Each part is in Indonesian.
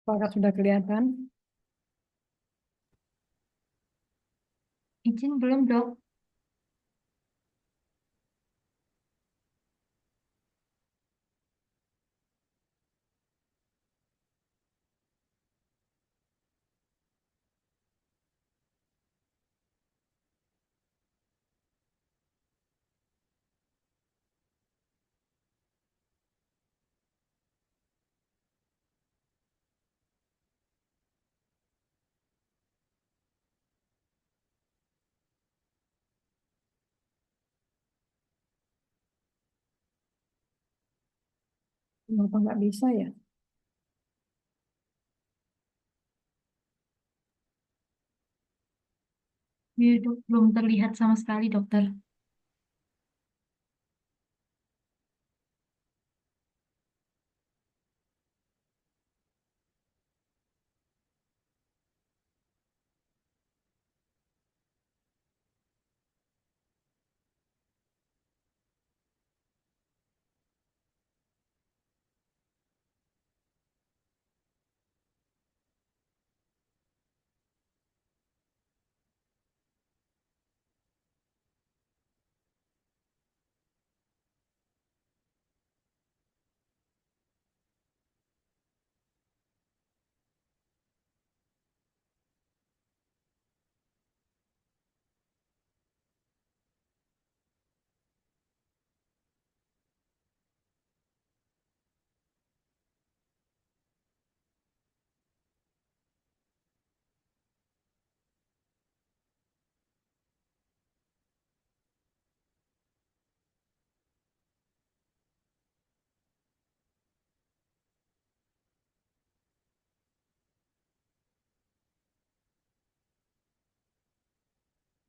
Apakah sudah kelihatan? Izin belum, Dok. Kenapa nggak bisa ya? Iya, Dok. Belum terlihat sama sekali, dokter.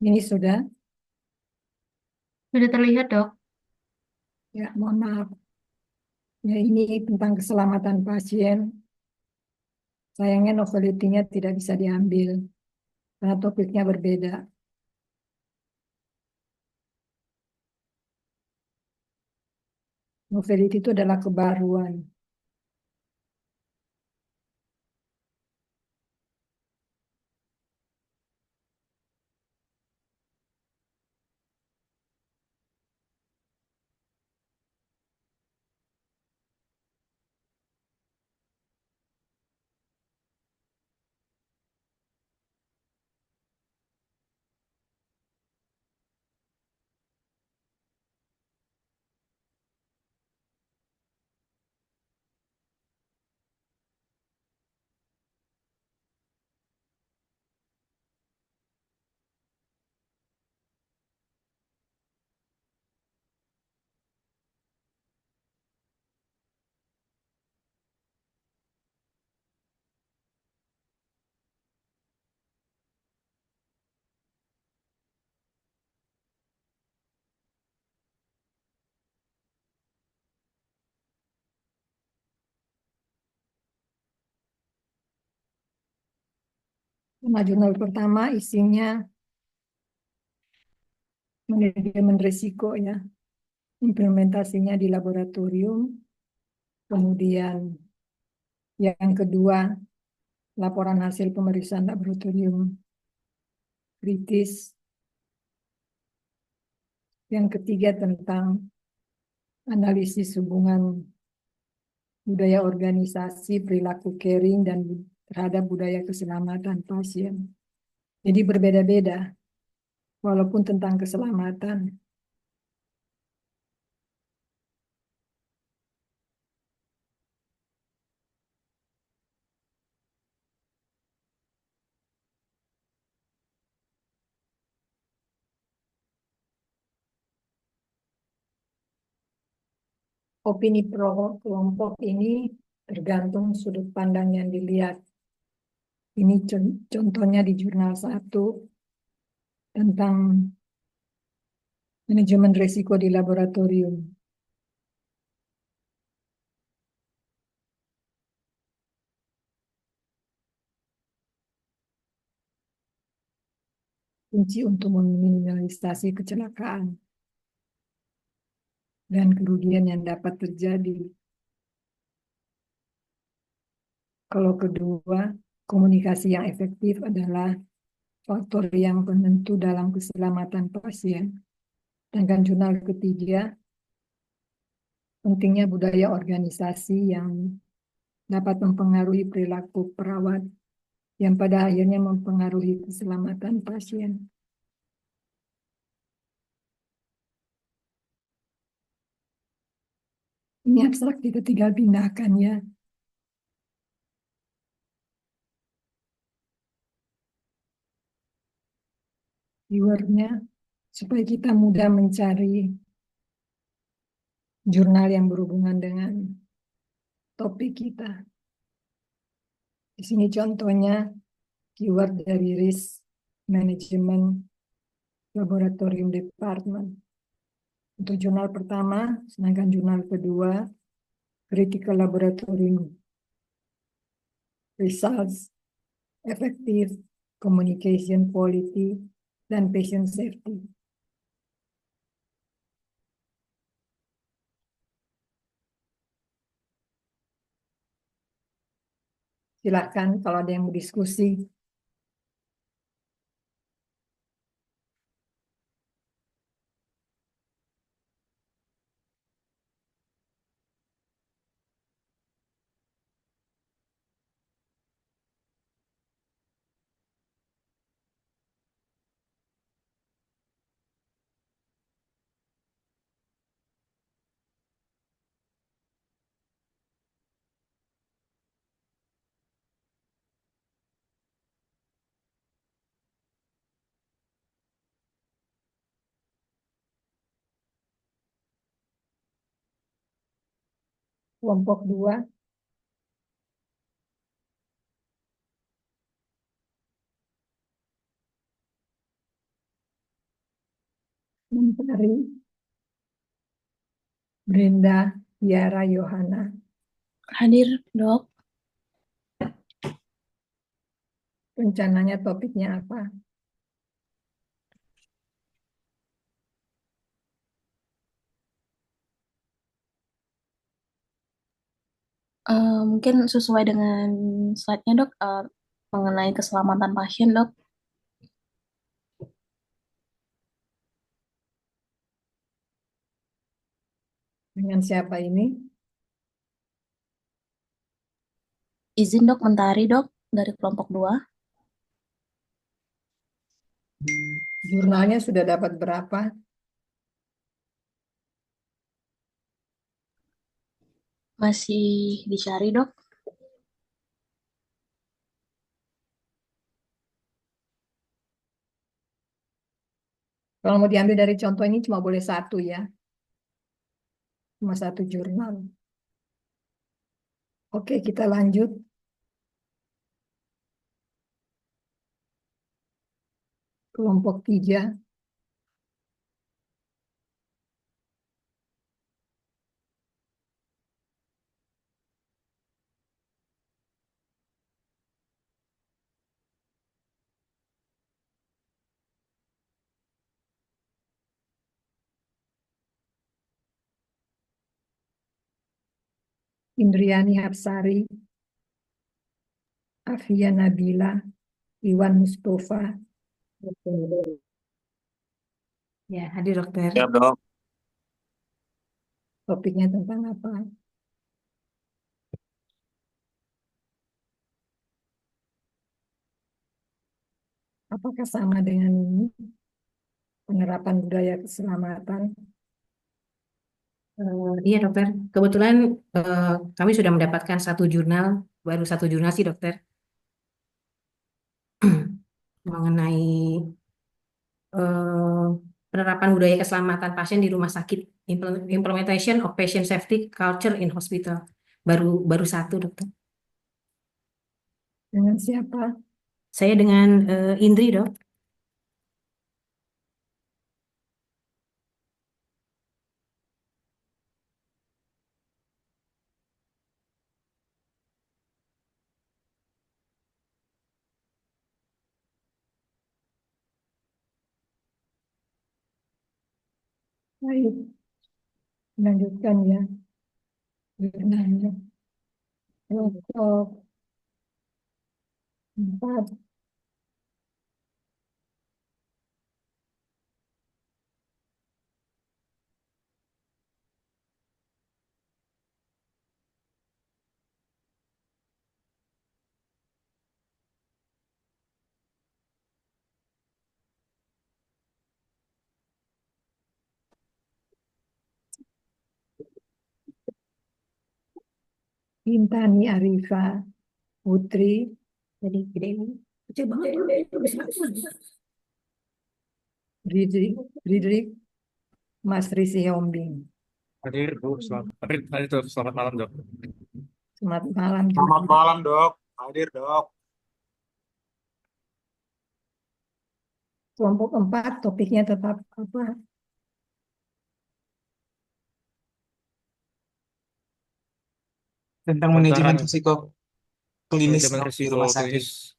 Ini sudah, Sudah terlihat, Dok. ya mohon maaf. Ya ini tentang keselamatan pasien. Sayangnya novelty-nya tidak bisa diambil karena topiknya berbeda. Novelty itu adalah kebaruan. Nah, jurnal pertama isinya manajemen risiko ya, implementasinya di laboratorium. Kemudian yang kedua, laporan hasil pemeriksaan laboratorium kritis. Yang ketiga tentang analisis hubungan budaya organisasi, perilaku caring, dan terhadap budaya keselamatan pasien. Jadi berbeda-beda, walaupun tentang keselamatan. Opini pro kelompok ini tergantung sudut pandang yang dilihat. Ini contohnya di jurnal satu tentang manajemen risiko di laboratorium. Kunci untuk meminimalisasi kecelakaan dan kerugian yang dapat terjadi. Kalau kedua, komunikasi yang efektif adalah faktor yang penentu dalam keselamatan pasien. Sedangkan jurnal ketiga, pentingnya budaya organisasi yang dapat mempengaruhi perilaku perawat yang pada akhirnya mempengaruhi keselamatan pasien. Ini abstrak kita tinggal pindahkan ya. Keywordnya supaya kita mudah mencari jurnal yang berhubungan dengan topik kita. Di sini contohnya keyword dari Risk Management Laboratorium Department. Untuk jurnal pertama, sedangkan jurnal kedua, Critical Laboratorium Results, Effective Communication Quality, dan Patient Safety. Silakan kalau ada yang mau diskusi. Kelompok 2, Mentari Brenda Tiara Yohana. Hadir, Dok. Rencananya topiknya apa? Mungkin sesuai dengan slide-nya, Dok, mengenai keselamatan pasien, Dok. Dengan siapa ini? Izin, Dok, Mentari, Dok, dari kelompok 2. Jurnalnya sudah dapat berapa? Masih dicari, Dok. Kalau mau diambil dari contoh ini cuma boleh satu ya. Cuma satu jurnal. Oke, kita lanjut. Kelompok 3, Indriani Hapsari, Afia Nabila, Iwan Mustafa. Ya, hadir dokter. Siap, Dok. Topiknya tentang apa? Apakah sama dengan ini? Penerapan budaya keselamatan. Iya dokter, kebetulan kami sudah mendapatkan satu jurnal, baru satu jurnal sih dokter, mengenai eh, penerapan budaya keselamatan pasien di rumah sakit, implementation of patient safety culture in hospital, baru baru satu dokter. Dengan siapa? Saya dengan Indri dok. Baik, lanjutkan ya. Jurnalnya. Kelompok 4. Intani Arifa Putri, Jadi gede ini. Kecil banget. Friedrich Mas Risi Hombing. Hadir, Bu. Selamat malam, Dok. Selamat malam Selamat juga. malam, Dok. Hadir, Dok. Kelompok 4 topiknya tetap apa? Tentang Pementaran manajemen risiko klinis, manajemen Dok, di risiko rumah sakit. klinis.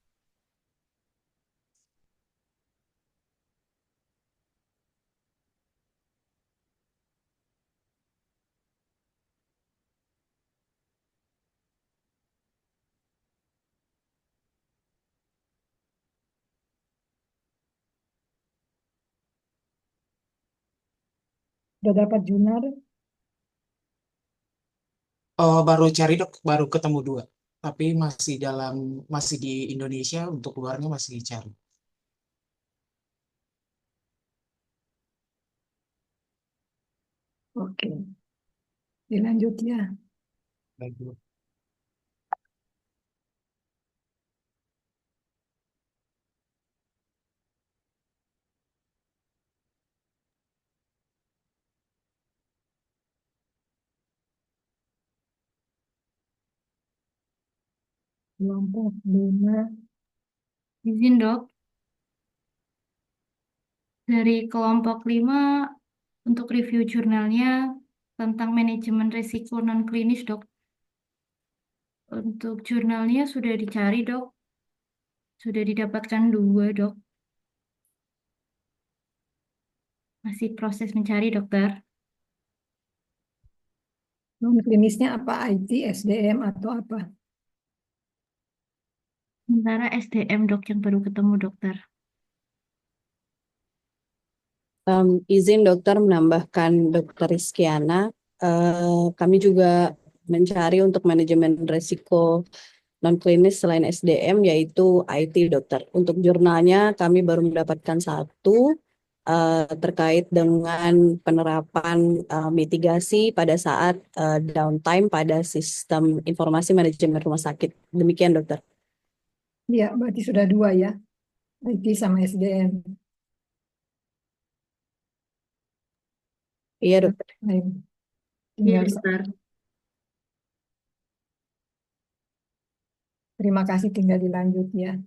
Sudah dapat jurnal? Oh, baru cari, Dok, baru ketemu 2. Tapi masih di Indonesia, untuk luarnya masih dicari. Oke, dilanjut ya. Baik, Bu. Kelompok 5. Izin dok, dari kelompok 5 untuk review jurnalnya tentang manajemen risiko non-klinis dok. Untuk jurnalnya sudah dicari dok, sudah didapatkan 2 dok. Masih proses mencari dokter. Non klinisnya apa? IT, SDM atau apa? Sementara SDM dok yang baru ketemu dokter. Izin dokter menambahkan Dokter Rizkyana. Kami juga mencari untuk manajemen risiko non klinis selain SDM yaitu IT dokter. Untuk jurnalnya kami baru mendapatkan 1 terkait dengan penerapan mitigasi pada saat downtime pada sistem informasi manajemen rumah sakit. Demikian dokter. Iya, berarti sudah 2 ya. IT sama SDM. Iya dokter. Baik. Iya Tinggal dokter. terima kasih, tinggal dilanjut ya.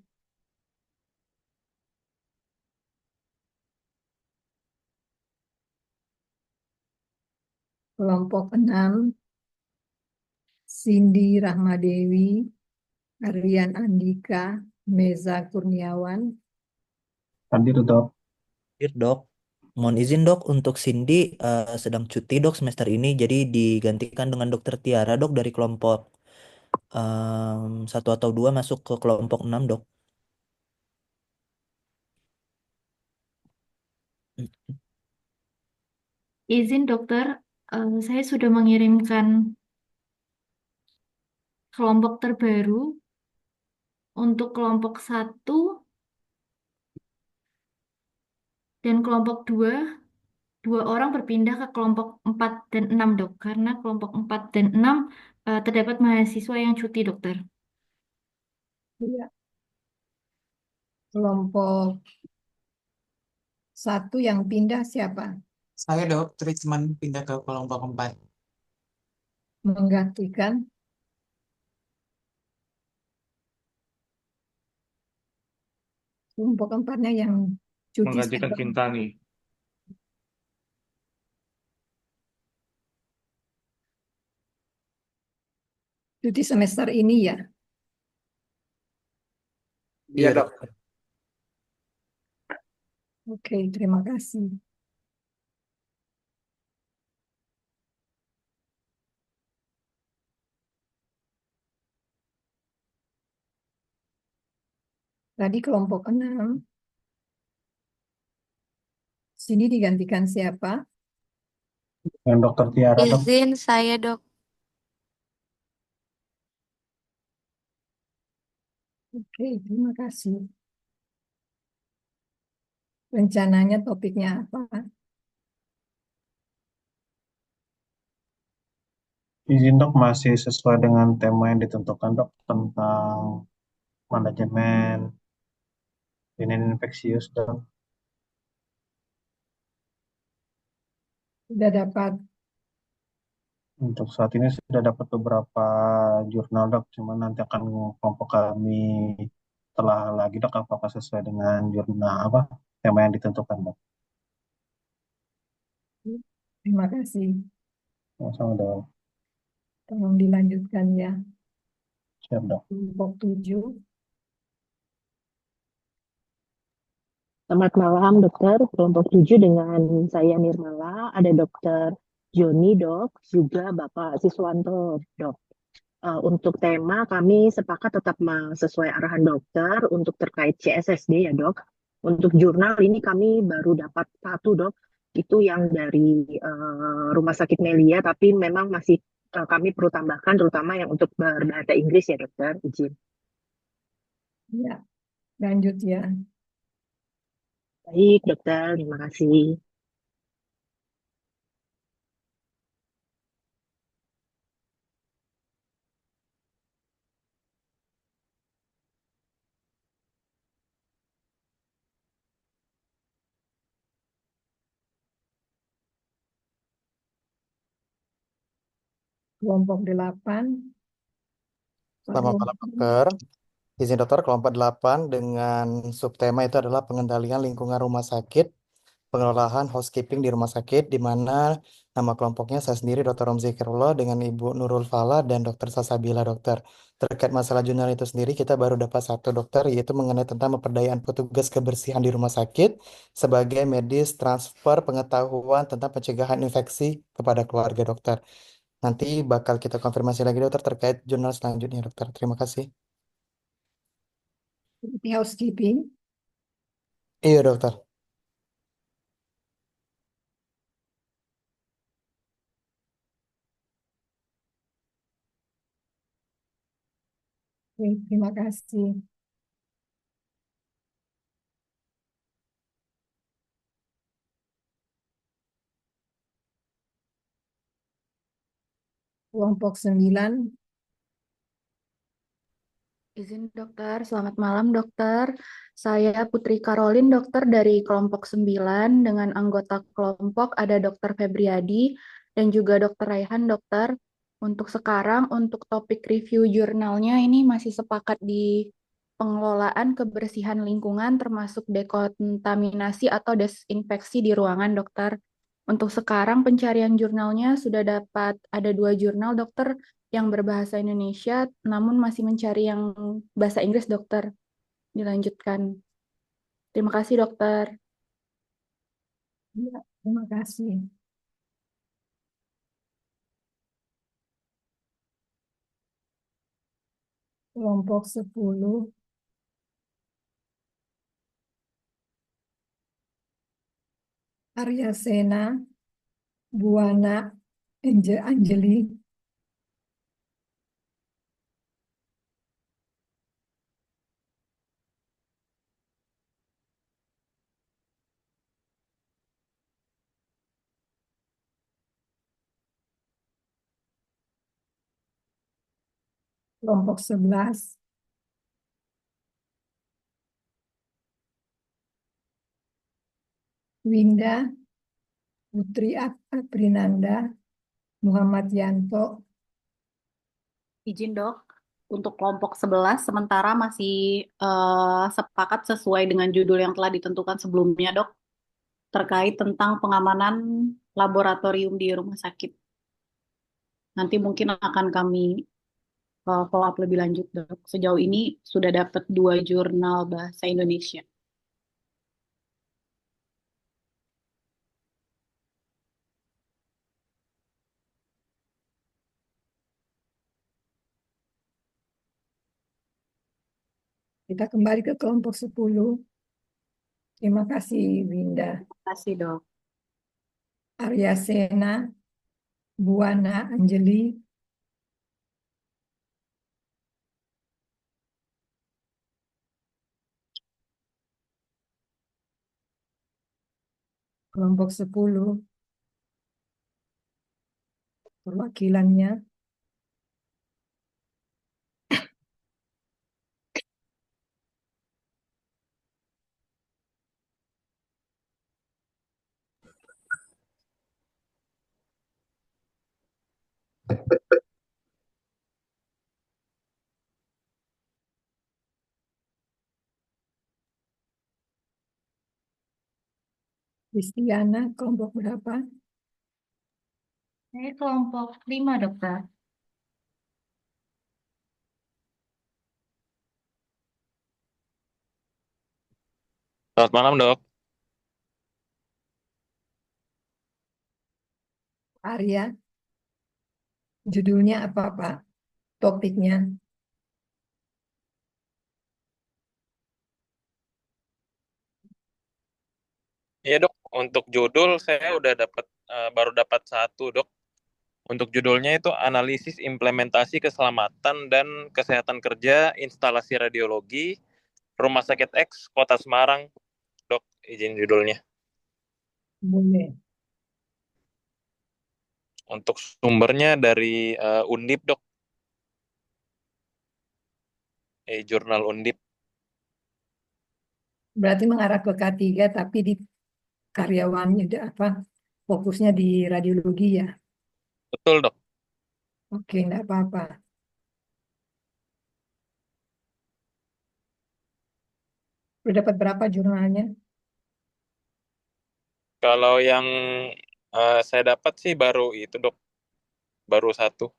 Kelompok 6, Cindy Rahmadewi, Aryan Andika, Meza Kurniawan. Hadir, Dok. Hadir, Dok. Mohon izin Dok, untuk Cindy sedang cuti Dok semester ini, jadi digantikan dengan Dokter Tiara Dok dari kelompok 1 atau 2 masuk ke kelompok 6 Dok. Izin dokter, saya sudah mengirimkan kelompok terbaru untuk kelompok 1 dan kelompok 2. 2 orang berpindah ke kelompok 4 dan 6 dok, karena kelompok 4 dan 6 terdapat mahasiswa yang cuti dokter. Iya. Kelompok 1 yang pindah siapa? Saya, Dok, treatment pindah ke kelompok 4. Menggantikan kelompok 4-nya yang cuti Menggantikan siapa? Kintani. Cuti semester ini ya. Iya, Dok. Oke, terima kasih. Tadi kelompok 6. Sini digantikan siapa? Yang dokter Tiara, dok. Izin saya dok. Oke, terima kasih. Rencananya topiknya apa? Izin dok, masih sesuai dengan tema yang ditentukan dok tentang manajemen janin infeksius dok. Sudah dapat Untuk saat ini sudah dapat beberapa jurnal dok, cuman nanti akan kelompok kami telah lagi dok apakah sesuai dengan jurnal apa tema yang ditentukan dok. Terima kasih. Sama dok, Tolong dilanjutkan ya. siap dok. Kelompok 7. Selamat malam dokter, kelompok 7 dengan saya Nirmala, ada dokter Joni dok, juga Bapak Siswanto dok. Untuk tema kami sepakat tetap sesuai arahan dokter untuk terkait CSSD ya dok. Untuk jurnal ini kami baru dapat satu dok, itu yang dari Rumah Sakit Melia, tapi memang masih kami perlu tambahkan terutama yang untuk berbahasa Inggris ya dokter, izin. Ya, lanjut ya. Baik dokter, terima kasih. Kelompok 8. Selamat malam dokter. Izin dokter, kelompok 8 dengan subtema itu adalah pengendalian lingkungan rumah sakit, pengelolaan housekeeping di rumah sakit, di mana nama kelompoknya saya sendiri Dr. Romzi Kirullah dengan Ibu Nurul Fala dan Dr. Sasabila dokter. Terkait masalah jurnal itu sendiri kita baru dapat satu dokter, yaitu mengenai tentang pemberdayaan petugas kebersihan di rumah sakit sebagai medis transfer pengetahuan tentang pencegahan infeksi kepada keluarga dokter. Nanti bakal kita konfirmasi lagi dokter terkait jurnal selanjutnya dokter. Terima kasih. Seperti housekeeping. Iya dokter. Oke, terima kasih. Kelompok 9. Izin dokter, selamat malam dokter. Saya Putri Karolin, dokter dari kelompok 9 dengan anggota kelompok ada dokter Febriadi dan juga dokter Raihan dokter. Untuk sekarang, untuk topik review jurnalnya ini masih sepakat di pengelolaan kebersihan lingkungan termasuk dekontaminasi atau desinfeksi di ruangan dokter. Untuk sekarang pencarian jurnalnya sudah dapat ada 2 jurnal dokter yang berbahasa Indonesia, namun masih mencari yang bahasa Inggris, dokter. Dilanjutkan. Terima kasih, dokter. Ya, terima kasih. Kelompok 10. Arya Sena, Buana, Anjeli. Kelompok 11. Winda, Putri Aprinanda, Muhammad Yanto. Izin dok, untuk kelompok 11 sementara masih sepakat sesuai dengan judul yang telah ditentukan sebelumnya dok, terkait tentang pengamanan laboratorium di rumah sakit. Nanti mungkin akan kami follow up lebih lanjut dok. Sejauh ini sudah dapat 2 jurnal bahasa Indonesia. Kita kembali ke kelompok 10. Terima kasih, Winda. Terima kasih, Dok. Arya Sena, Buana Anjeli, kelompok 10, perwakilannya Kristiana, kelompok berapa? Saya kelompok 5, dokter. Selamat malam, Dok. Arya, judulnya apa, Pak? Topiknya. Iya, Dok. Untuk judul saya udah baru dapat satu, Dok. Untuk judulnya itu analisis implementasi keselamatan dan kesehatan kerja instalasi radiologi Rumah Sakit X Kota Semarang, Dok. Izin judulnya. Boleh. Untuk sumbernya dari Undip, Dok. Jurnal Undip. Berarti mengarah ke K3, tapi di karyawannya fokusnya di radiologi ya. Betul, Dok. Oke, enggak apa-apa. Udah dapat berapa jurnalnya? Kalau yang saya dapat sih baru itu, Dok. Baru satu.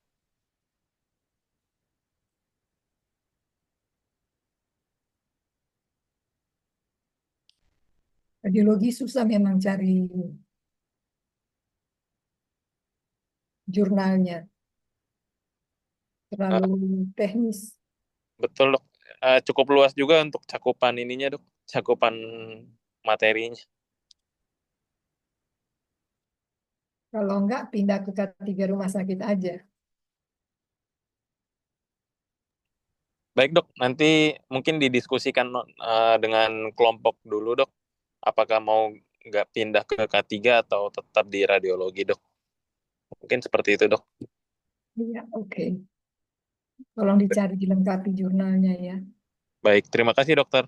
Radiologi susah memang cari jurnalnya. Terlalu teknis. Betul, Dok. Cukup luas juga untuk cakupan ininya, Dok. Cakupan materinya. Kalau enggak, pindah ke K3 rumah sakit aja. Baik, Dok. Nanti mungkin didiskusikan dengan kelompok dulu, Dok. Apakah mau nggak pindah ke K3 atau tetap di radiologi, Dok. Mungkin seperti itu, Dok. Iya, oke. Tolong dicari dilengkapi jurnalnya ya. Baik, terima kasih, Dokter.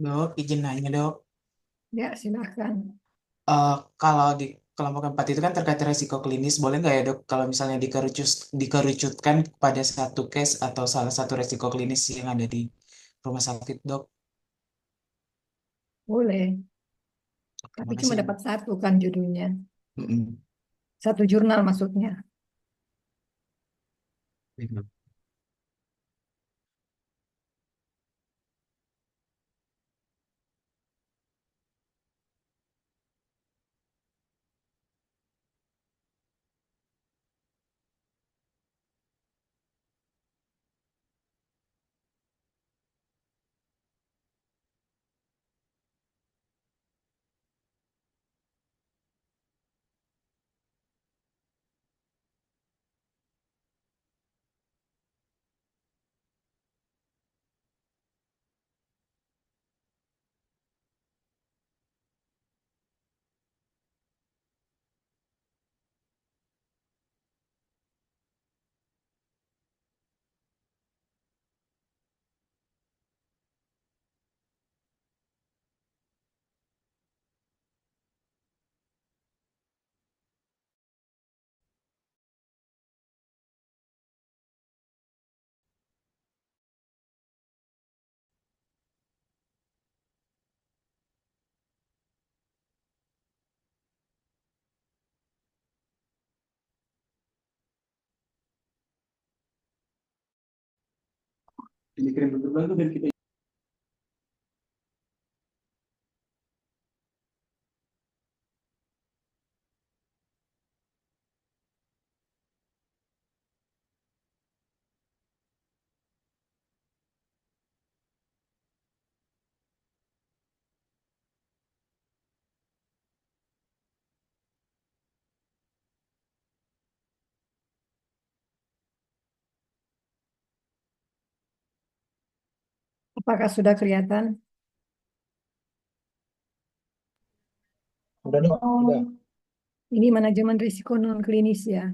Dok, izin nanya dok. Ya, silahkan. Kalau di kelompok 4 itu kan terkait resiko klinis, boleh nggak ya dok? Kalau misalnya dikerucutkan pada satu case atau salah satu resiko klinis yang ada di rumah sakit dok? Boleh. Tapi Terima cuma kasih. dapat satu kan judulnya. Mm-mm. Satu jurnal maksudnya. Baik, Dok. dikirim dokter baru dan kita Apakah sudah kelihatan? Udah dok, udah. Ini manajemen risiko non klinis ya.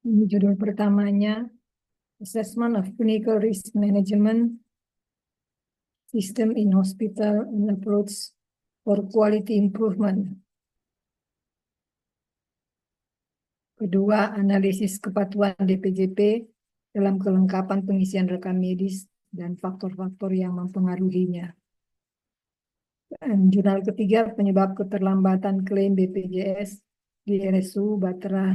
Ini judul pertamanya, Assessment of Clinical Risk Management System in Hospital and Approach for Quality Improvement. Kedua, analisis kepatuhan DPJP dalam kelengkapan pengisian rekam medis dan faktor-faktor yang mempengaruhinya. Dan jurnal ketiga, penyebab keterlambatan klaim BPJS di RSU Batra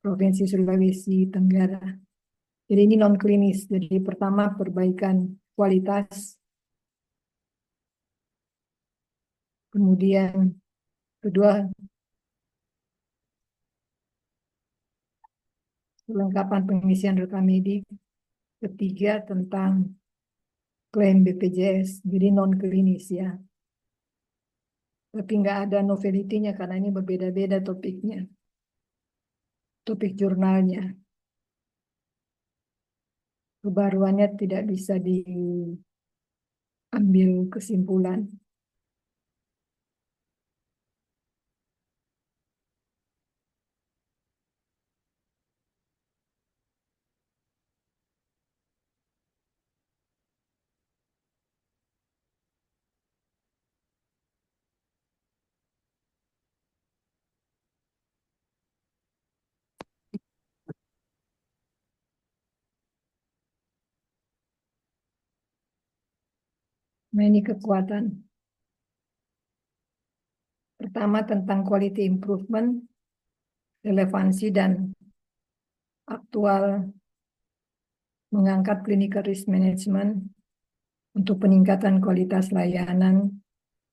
Provinsi Sulawesi Tenggara. Jadi ini non klinis. Jadi pertama perbaikan kualitas, kemudian kedua kelengkapan pengisian rekam medik, ketiga tentang klaim BPJS. Jadi non klinis ya. Tapi nggak ada novelty-nya karena ini berbeda-beda topiknya. Topik jurnalnya. Kebaruannya tidak bisa diambil kesimpulan. Nah ini kekuatan. Pertama tentang quality improvement, relevansi dan aktual mengangkat clinical risk management untuk peningkatan kualitas layanan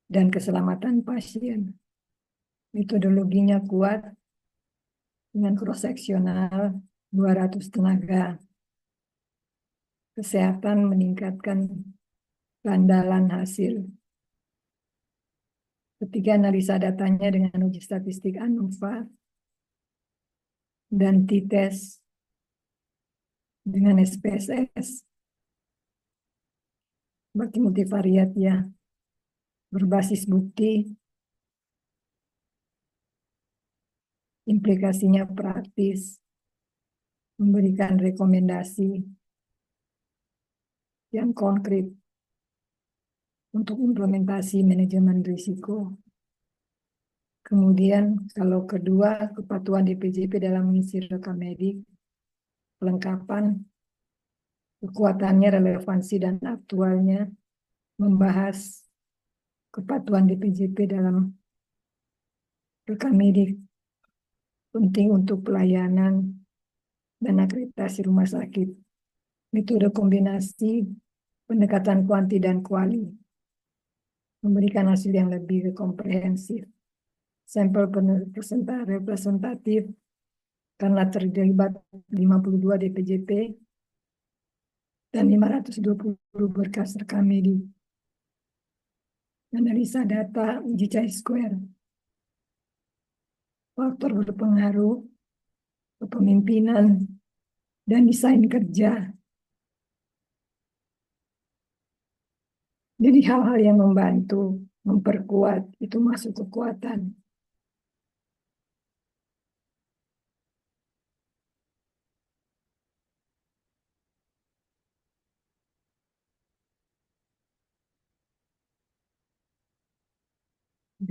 dan keselamatan pasien. Metodologinya kuat dengan cross-seksional 200 tenaga kesehatan meningkatkan keandalan hasil. Ketiga, analisa datanya dengan uji statistik ANOVA dan T-test dengan SPSS. Berarti multivariat ya, berbasis bukti, implikasinya praktis, memberikan rekomendasi yang konkret untuk implementasi manajemen risiko. Kemudian kalau kedua, kepatuhan DPJP dalam mengisi rekam medik, kelengkapan, kekuatannya, relevansi, dan aktualnya, membahas kepatuhan DPJP dalam rekam medik, penting untuk pelayanan dan akreditasi rumah sakit. Metode kombinasi, pendekatan kuanti dan kuali, memberikan hasil yang lebih komprehensif. Sampel representatif karena terlibat 52 DPJP dan 520 berkas rekam medik. Analisa data uji chi-square. Faktor berpengaruh, kepemimpinan, dan desain kerja. Jadi hal-hal yang membantu, memperkuat, itu masuk kekuatan.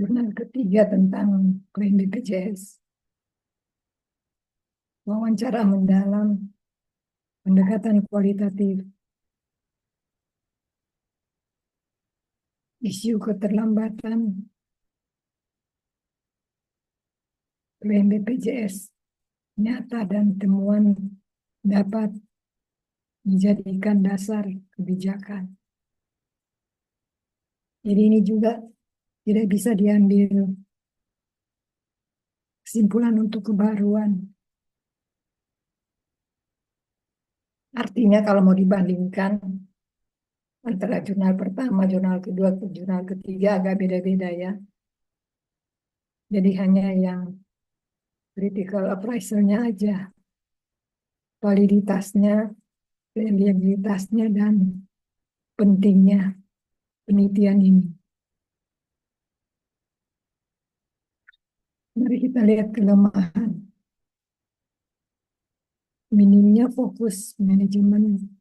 Jurnal ketiga tentang klaim BPJS. Wawancara mendalam, pendekatan kualitatif, isu keterlambatan, klaim BPJS, nyata dan temuan dapat dijadikan dasar kebijakan. Jadi ini juga tidak bisa diambil kesimpulan untuk kebaruan. Artinya kalau mau dibandingkan antara jurnal pertama, jurnal kedua, ke jurnal ketiga agak beda-beda ya. Jadi hanya yang critical appraisal-nya aja, validitasnya, reliabilitasnya, dan pentingnya penelitian ini. Mari kita lihat kelemahan. Minimnya fokus manajemen,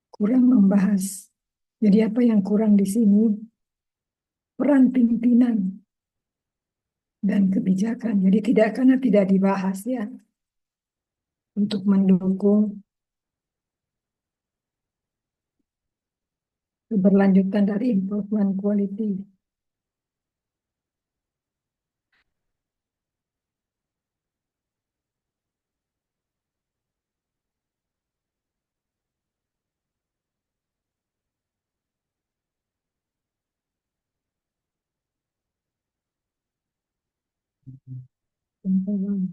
kurang membahas. Jadi apa yang kurang di sini? Peran pimpinan dan kebijakan. Jadi karena tidak dibahas ya, untuk mendukung keberlanjutan dari improvement quality. Tentang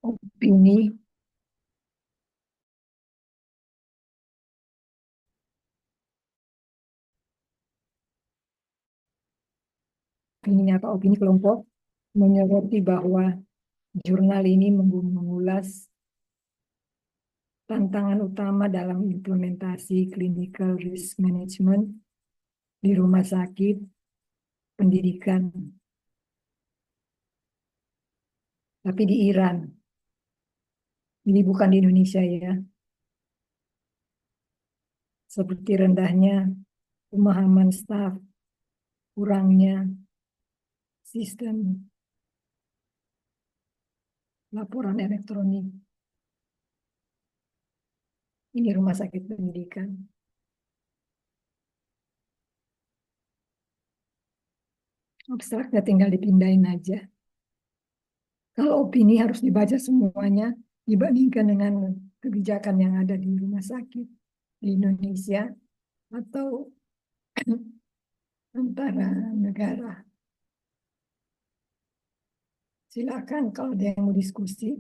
opini, opini kelompok menyoroti bahwa jurnal ini mengulas tantangan utama dalam implementasi clinical risk management di rumah sakit, pendidikan, tapi di Iran. Ini bukan di Indonesia ya. Seperti rendahnya pemahaman staf, kurangnya sistem laporan elektronik. Ini rumah sakit pendidikan. Abstraknya tinggal dipindahin aja. Kalau opini harus dibaca semuanya dibandingkan dengan kebijakan yang ada di rumah sakit di Indonesia atau antara negara. Silakan kalau ada yang mau diskusi.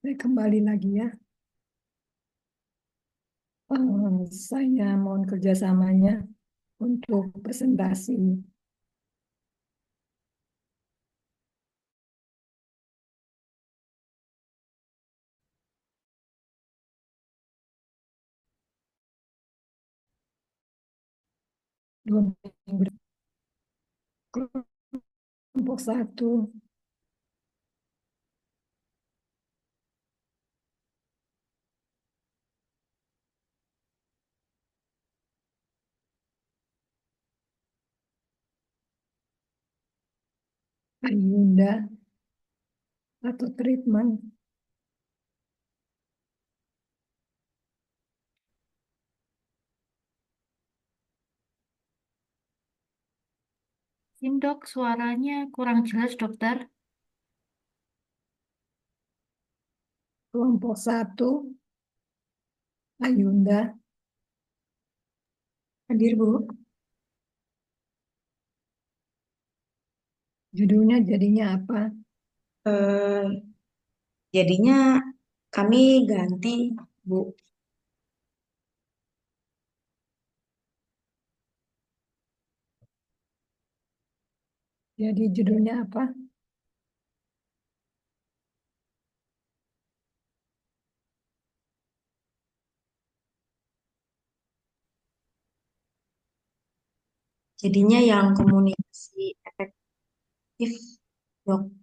Saya kembali lagi ya. Saya mohon kerjasamanya untuk presentasi. Dua minggu. Kelompok 1. Ayunda atau treatment. Dok, suaranya kurang jelas, dokter. Kelompok 1. Ayunda. Hadir, Bu. Judulnya jadinya apa? Jadinya kami ganti, Bu. Jadi judulnya apa? Jadinya yang komunikasi efektif, dok.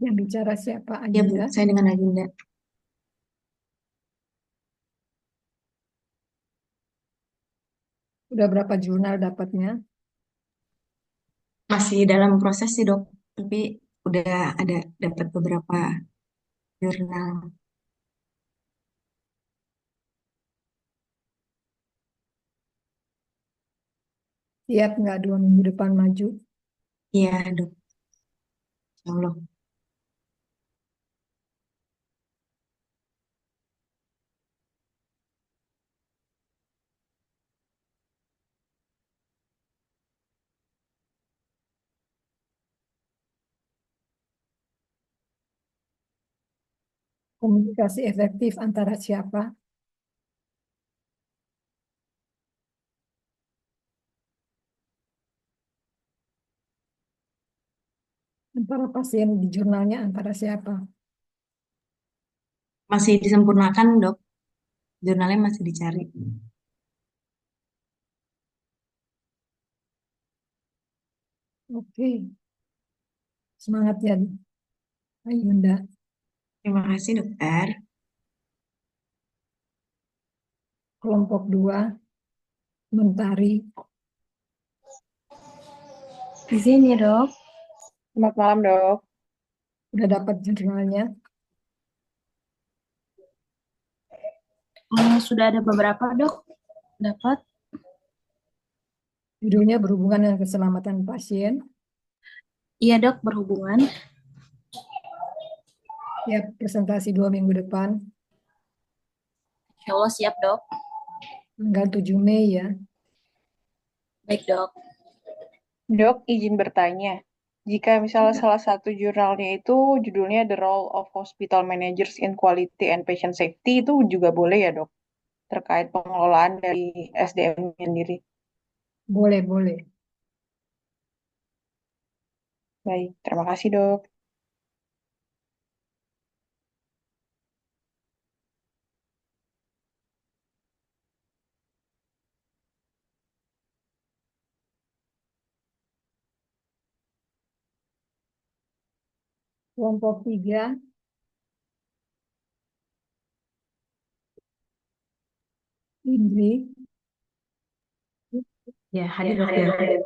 Yang bicara siapa, Ya, Bu, Ayunda? saya dengan Agenda. Udah berapa jurnal dapatnya? Masih dalam proses sih, dok. Tapi udah ada dapat beberapa jurnal. Siap nggak 2 minggu depan maju? Iya, dok. Insya Allah. Komunikasi efektif antara siapa? Antara pasien di jurnalnya antara siapa? Masih disempurnakan, dok. Jurnalnya masih dicari. Oke, semangat ya, Ayunda. Terima kasih, dokter. Kelompok 2, Mentari. Izin ya dok. Selamat malam dok. Udah dapat jurnalnya? Sudah ada beberapa dok. Dapat. Judulnya berhubungan dengan keselamatan pasien. Iya dok, berhubungan. Siap presentasi 2 minggu depan. Insya Allah siap dok. Tanggal 7 Mei ya. Baik dok. Dok, izin bertanya. Jika misalnya salah satu jurnalnya itu judulnya The Role of Hospital Managers in Quality and Patient Safety, itu juga boleh ya dok? Terkait pengelolaan dari SDM sendiri. Boleh, boleh. Baik, terima kasih dok. Kelompok 3, Indri. Ya, hadir dokter.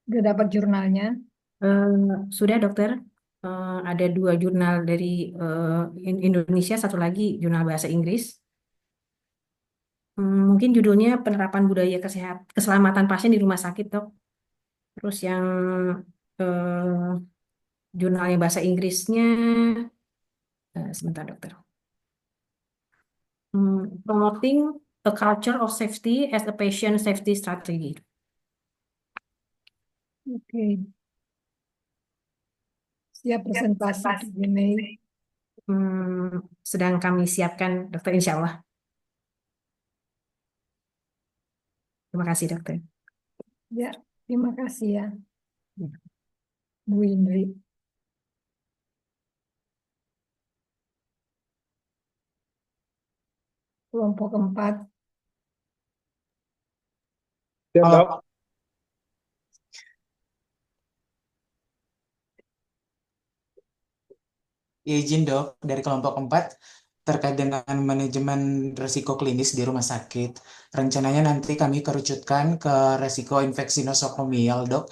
Udah dapat jurnalnya? Sudah dokter. Ada 2 jurnal dari Indonesia, satu lagi jurnal bahasa Inggris. Mungkin judulnya penerapan budaya keselamatan pasien di rumah sakit dok. Terus yang jurnalnya bahasa Inggrisnya, sebentar dokter. Promoting a culture of safety as a patient safety strategy. Oke. Siap presentasi 7 Mei. Sedang kami siapkan dokter, insya Allah. Terima kasih dokter. Ya, terima kasih ya, Ya. Bu Indri. Kelompok 4, Siap, Halo, Dok. izin dok dari kelompok 4 terkait dengan manajemen risiko klinis di rumah sakit. Rencananya nanti kami kerucutkan ke resiko infeksi nosokomial dok.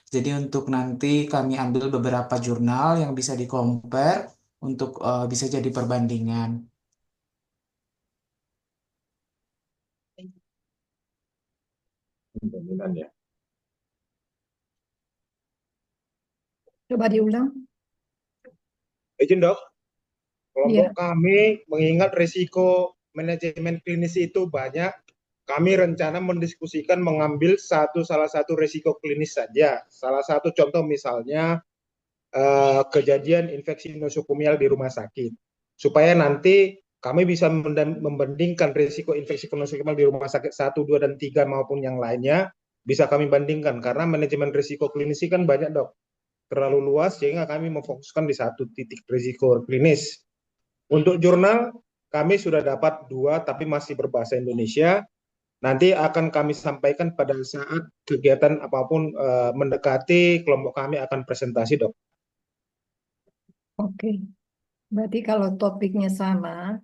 Jadi untuk nanti kami ambil beberapa jurnal yang bisa di-compare untuk bisa jadi perbandingan. Jaminan ya. coba diulang. Izin, Dok. Kelompok Iya. kami mengingat risiko manajemen klinis itu banyak. Kami rencana mendiskusikan mengambil salah satu risiko klinis saja. Salah satu contoh misalnya kejadian infeksi nosokomial di rumah sakit. Supaya nanti kami bisa membandingkan risiko infeksi nosokomial di rumah sakit 1, 2, dan 3 maupun yang lainnya. Bisa kami bandingkan karena manajemen risiko klinis kan banyak dok. terlalu luas sehingga kami memfokuskan di satu titik risiko klinis. Untuk jurnal kami sudah dapat 2 tapi masih berbahasa Indonesia. Nanti akan kami sampaikan pada saat kegiatan apapun mendekati kelompok kami akan presentasi, Dok. Oke, berarti kalau topiknya sama,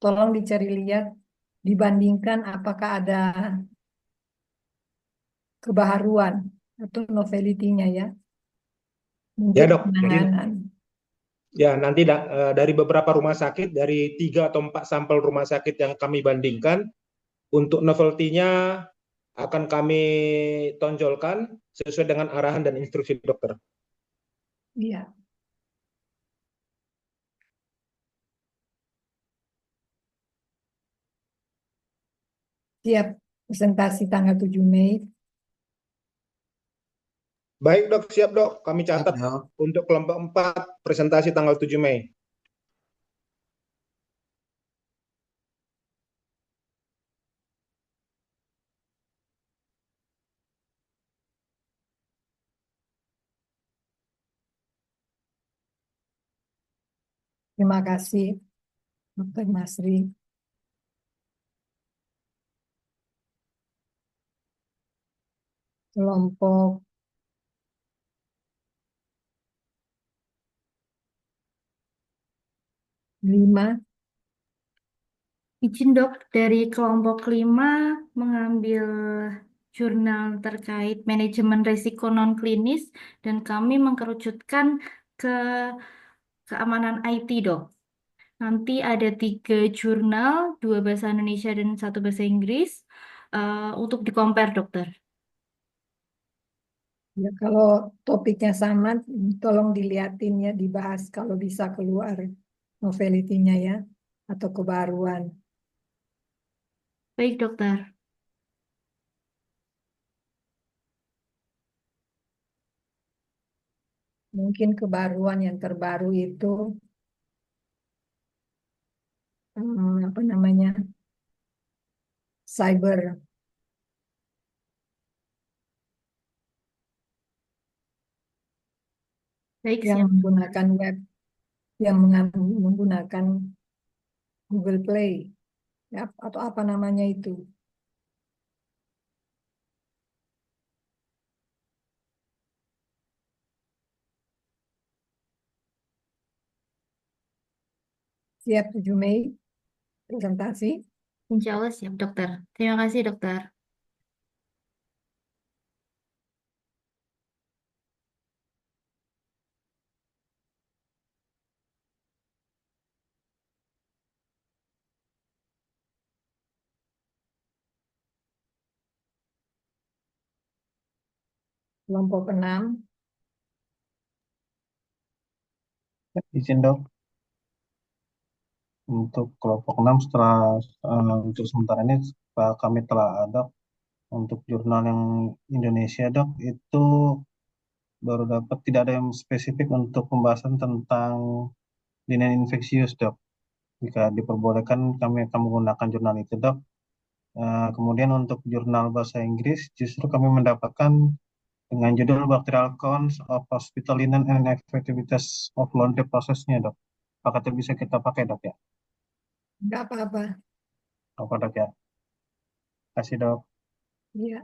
tolong dicari lihat, dibandingkan apakah ada kebaharuan atau novelty-nya ya, Ya, menjadi Dok. Jadi penanganan. ya nanti dari beberapa rumah sakit, dari 3 atau 4 sampel rumah sakit yang kami bandingkan, untuk novelty-nya akan kami tonjolkan sesuai dengan arahan dan instruksi dokter. Iya. Siap presentasi tanggal 7 Mei. Baik, Dok, siap, Dok. Kami Siap, catat Dok. untuk kelompok 4 presentasi tanggal 7 Mei. Terima kasih, Dr. Masri. Kelompok 5. Izin dok, dari kelompok 5 mengambil jurnal terkait manajemen risiko non-klinis dan kami mengkerucutkan ke keamanan IT dok. Nanti ada 3 jurnal, 2 bahasa Indonesia dan 1 bahasa Inggris untuk di-compare dokter. Ya, kalau topiknya sama, tolong dilihatin ya, dibahas kalau bisa keluar novelty-nya ya, atau kebaruan. Baik dokter. Mungkin kebaruan yang terbaru itu apa namanya, cyber Baik, yang siap. menggunakan web, yang menggunakan Google Play ya, atau apa namanya itu. Siap 7 Mei presentasi. Insya Allah siap dokter. Terima kasih dokter. Kelompok 6. Izin, Dok. Untuk kelompok 6 setelah untuk sementara ini kami telah ada untuk jurnal yang Indonesia, Dok, itu baru dapat tidak ada yang spesifik untuk pembahasan tentang linian infeksius, Dok. Jika diperbolehkan kami akan menggunakan jurnal itu, Dok. Kemudian untuk jurnal bahasa Inggris justru kami mendapatkan dengan judul Bacterial Counts of Hospital Linen and Effectiveness of Laundry Process-nya, Dok. Apakah itu bisa kita pakai, Dok, ya? Enggak apa-apa. Apa, Dok, ya? Kasih, Dok. Iya.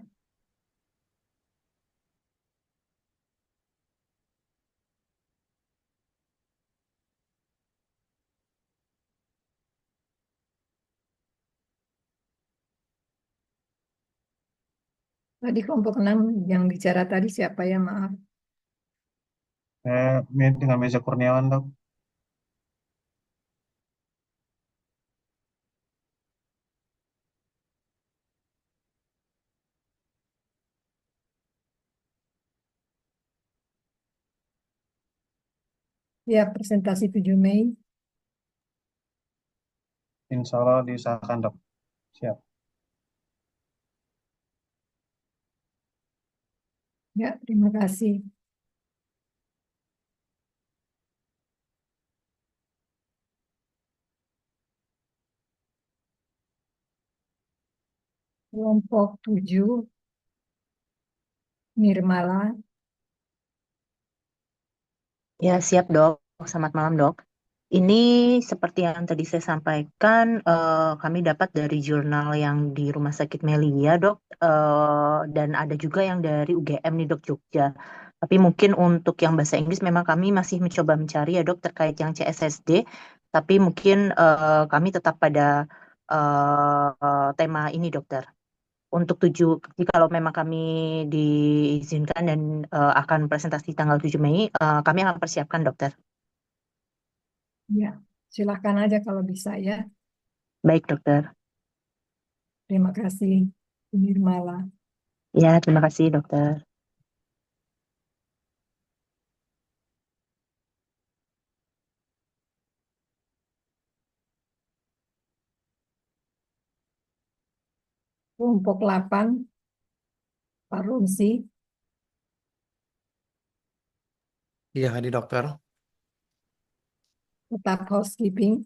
Tadi kelompok 6 yang bicara tadi siapa ya, maaf. Dengan Meza Kurniawan, Dok. Ya, presentasi 7 Mei. Insya Allah diusahakan, Dok. Siap. Ya, terima kasih. Kelompok 7, Nirmala. Ya, siap dok. Selamat malam dok. Ini seperti yang tadi saya sampaikan, kami dapat dari jurnal yang di Rumah Sakit Melia dok, dan ada juga yang dari UGM nih dok Jogja. Tapi mungkin untuk yang bahasa Inggris memang kami masih mencoba mencari ya dok terkait yang CSSD. Tapi mungkin kami tetap pada tema ini dokter. Untuk kalau memang kami diizinkan dan akan presentasi tanggal 7 Mei, kami akan persiapkan dokter. Ya, silakan aja kalau bisa ya. Baik dokter. Terima kasih, Bu Nirmala. Ya, terima kasih dokter. Kelompok 8, Pak Rumsi. Iya, hadir dokter. Tetap housekeeping.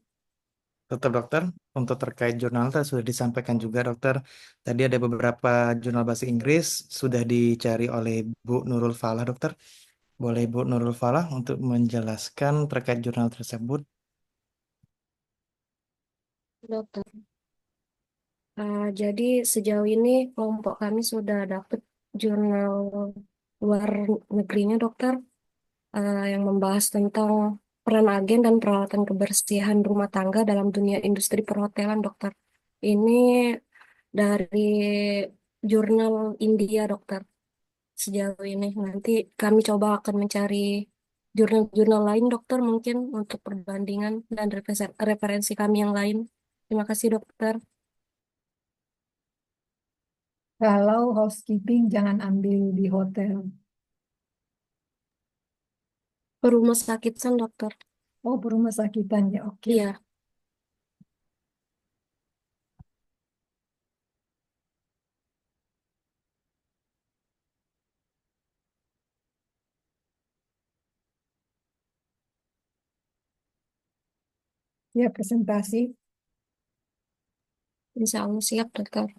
Tetap dokter, untuk terkait jurnal tadi sudah disampaikan juga dokter. Tadi ada beberapa jurnal bahasa Inggris sudah dicari oleh Bu Nurul Falah dokter. Boleh Bu Nurul Falah untuk menjelaskan terkait jurnal tersebut. Dokter. Jadi sejauh ini kelompok kami sudah dapat jurnal luar negerinya dokter, yang membahas tentang peran agen dan peralatan kebersihan rumah tangga dalam dunia industri perhotelan dokter. Ini dari jurnal India dokter sejauh ini. Nanti kami coba akan mencari jurnal-jurnal lain dokter mungkin untuk perbandingan dan referensi kami yang lain. Terima kasih dokter. Kalau housekeeping jangan ambil di hotel. Rumah sakitan dokter. Oh, rumah sakitan ya, oke. Iya. Ya, presentasi. Insya Allah siap dokter.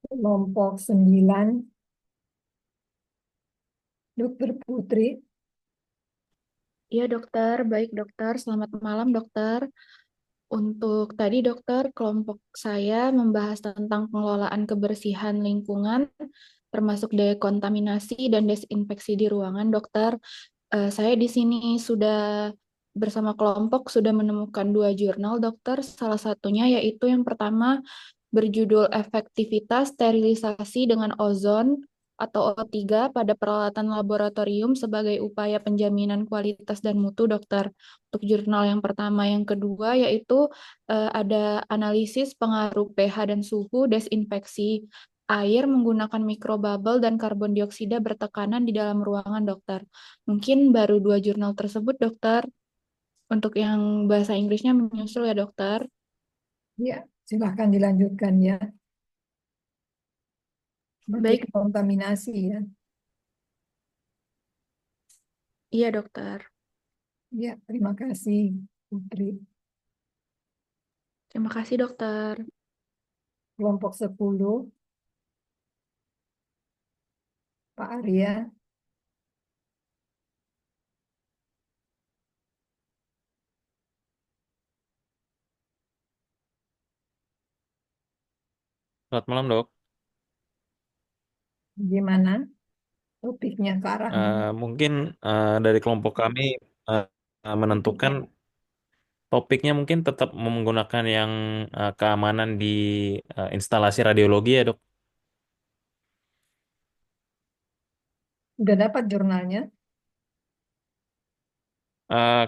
Kelompok 9, Dokter Putri. Iya dokter, baik dokter. Selamat malam dokter. Untuk tadi dokter, kelompok saya membahas tentang pengelolaan kebersihan lingkungan, termasuk dekontaminasi dan desinfeksi di ruangan dokter. Saya di sini sudah bersama kelompok sudah menemukan dua jurnal dokter. Salah satunya yaitu yang pertama berjudul Efektivitas Sterilisasi dengan Ozon atau O3 pada peralatan laboratorium sebagai upaya penjaminan kualitas dan mutu dokter. Untuk jurnal yang pertama, yang kedua yaitu ada analisis pengaruh pH dan suhu desinfeksi air menggunakan mikrobubble dan karbon dioksida bertekanan di dalam ruangan dokter. Mungkin baru dua jurnal tersebut dokter. Untuk yang bahasa Inggrisnya menyusul ya dokter. Ya, silahkan dilanjutkan ya. Berarti Baik, kontaminasi ya. iya dokter. Ya, terima kasih Putri. Terima kasih dokter. Kelompok 10, Pak Arya. Selamat malam, Dok. Gimana topiknya ke arah mana? Mungkin dari kelompok kami menentukan topiknya mungkin tetap menggunakan yang keamanan di instalasi radiologi ya, Dok. Udah dapat jurnalnya?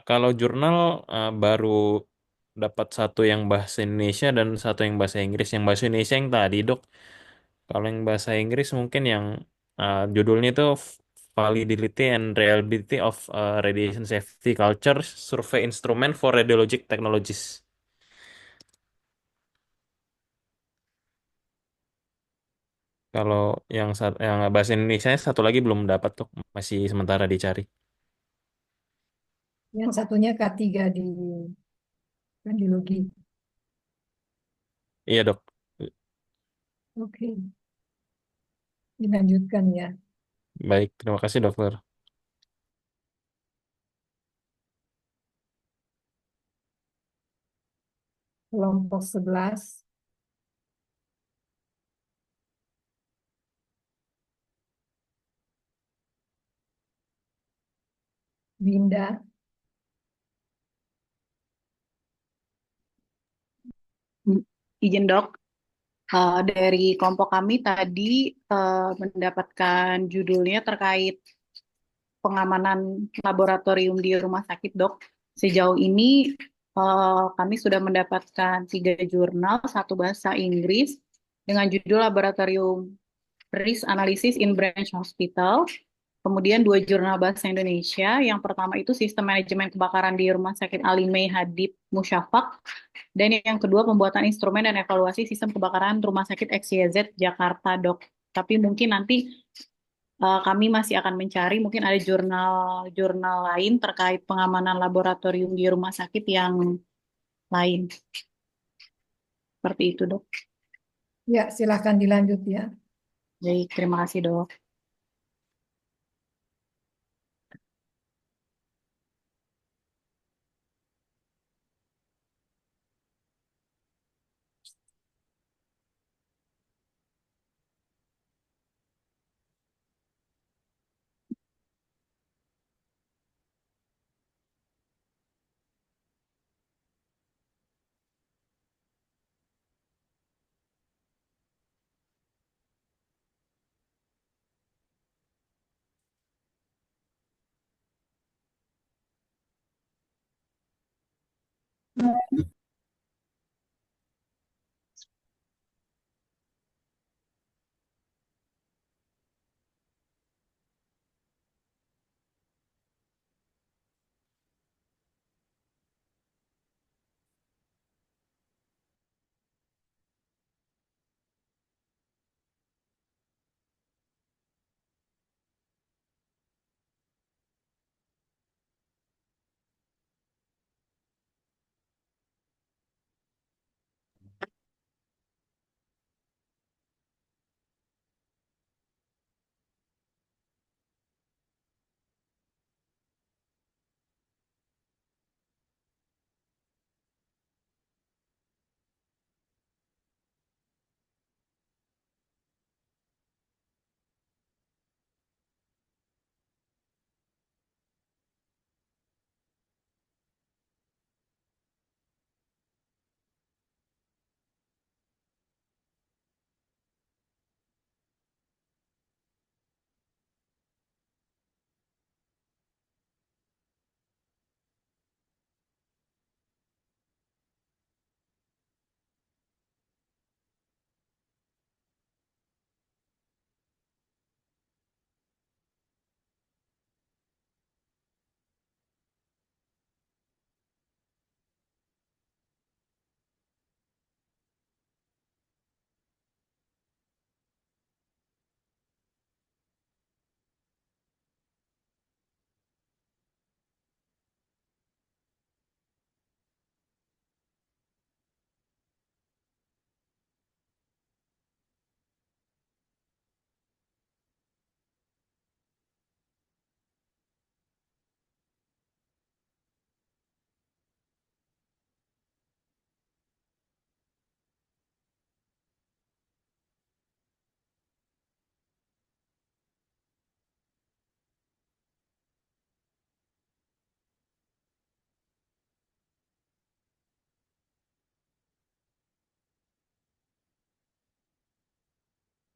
Kalau jurnal baru dapat satu yang bahasa Indonesia dan satu yang bahasa Inggris. Yang bahasa Indonesia yang tadi, Dok. Kalau yang bahasa Inggris mungkin yang judulnya itu Validity and Reliability of Radiation Safety Culture Survey Instrument for Radiologic Technologies. Kalau yang bahasa Indonesia satu lagi belum dapat tuh, masih sementara dicari. Yang satunya K3 di kardiologi. Iya dok. Oke, dilanjutkan ya. Baik, terima kasih dokter. Kelompok 11, Winda. Izin dok, dari kelompok kami tadi mendapatkan judulnya terkait pengamanan laboratorium di rumah sakit dok. Sejauh ini kami sudah mendapatkan 3 jurnal, satu bahasa Inggris dengan judul Laboratorium Risk Analysis in Branch Hospital. Kemudian 2 jurnal bahasa Indonesia. Yang pertama itu Sistem Manajemen Kebakaran di Rumah Sakit Alimay Hadib Musyafak. Dan yang kedua pembuatan instrumen dan evaluasi sistem kebakaran Rumah Sakit XYZ Jakarta, dok. Tapi mungkin nanti kami masih akan mencari, mungkin ada jurnal-jurnal lain terkait pengamanan laboratorium di rumah sakit yang lain. Seperti itu, dok. Ya, silahkan dilanjut ya. Baik, terima kasih, dok.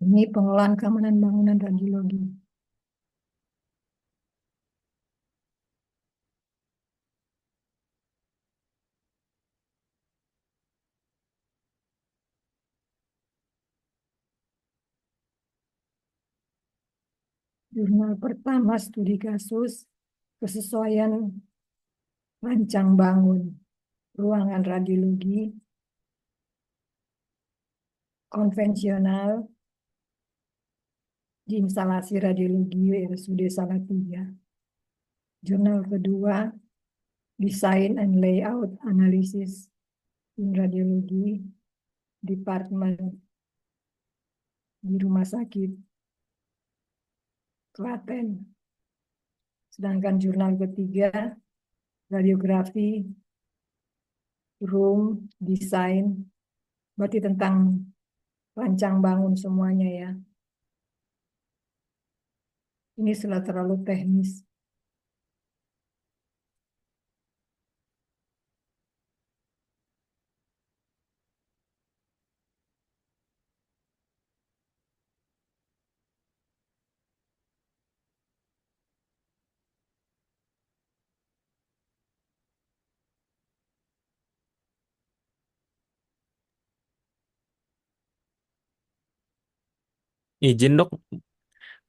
Ini pengelolaan keamanan bangunan radiologi. Jurnal pertama studi kasus kesesuaian rancang bangun ruangan radiologi konvensional di instalasi radiologi RSUD Salatiga. Jurnal kedua, Design and Layout Analysis in Radiologi, Departemen di Rumah Sakit Klaten. Sedangkan jurnal ketiga, Radiografi, Room, Design, berarti tentang rancang bangun semuanya ya. Ini sudah terlalu teknis. Izin dok,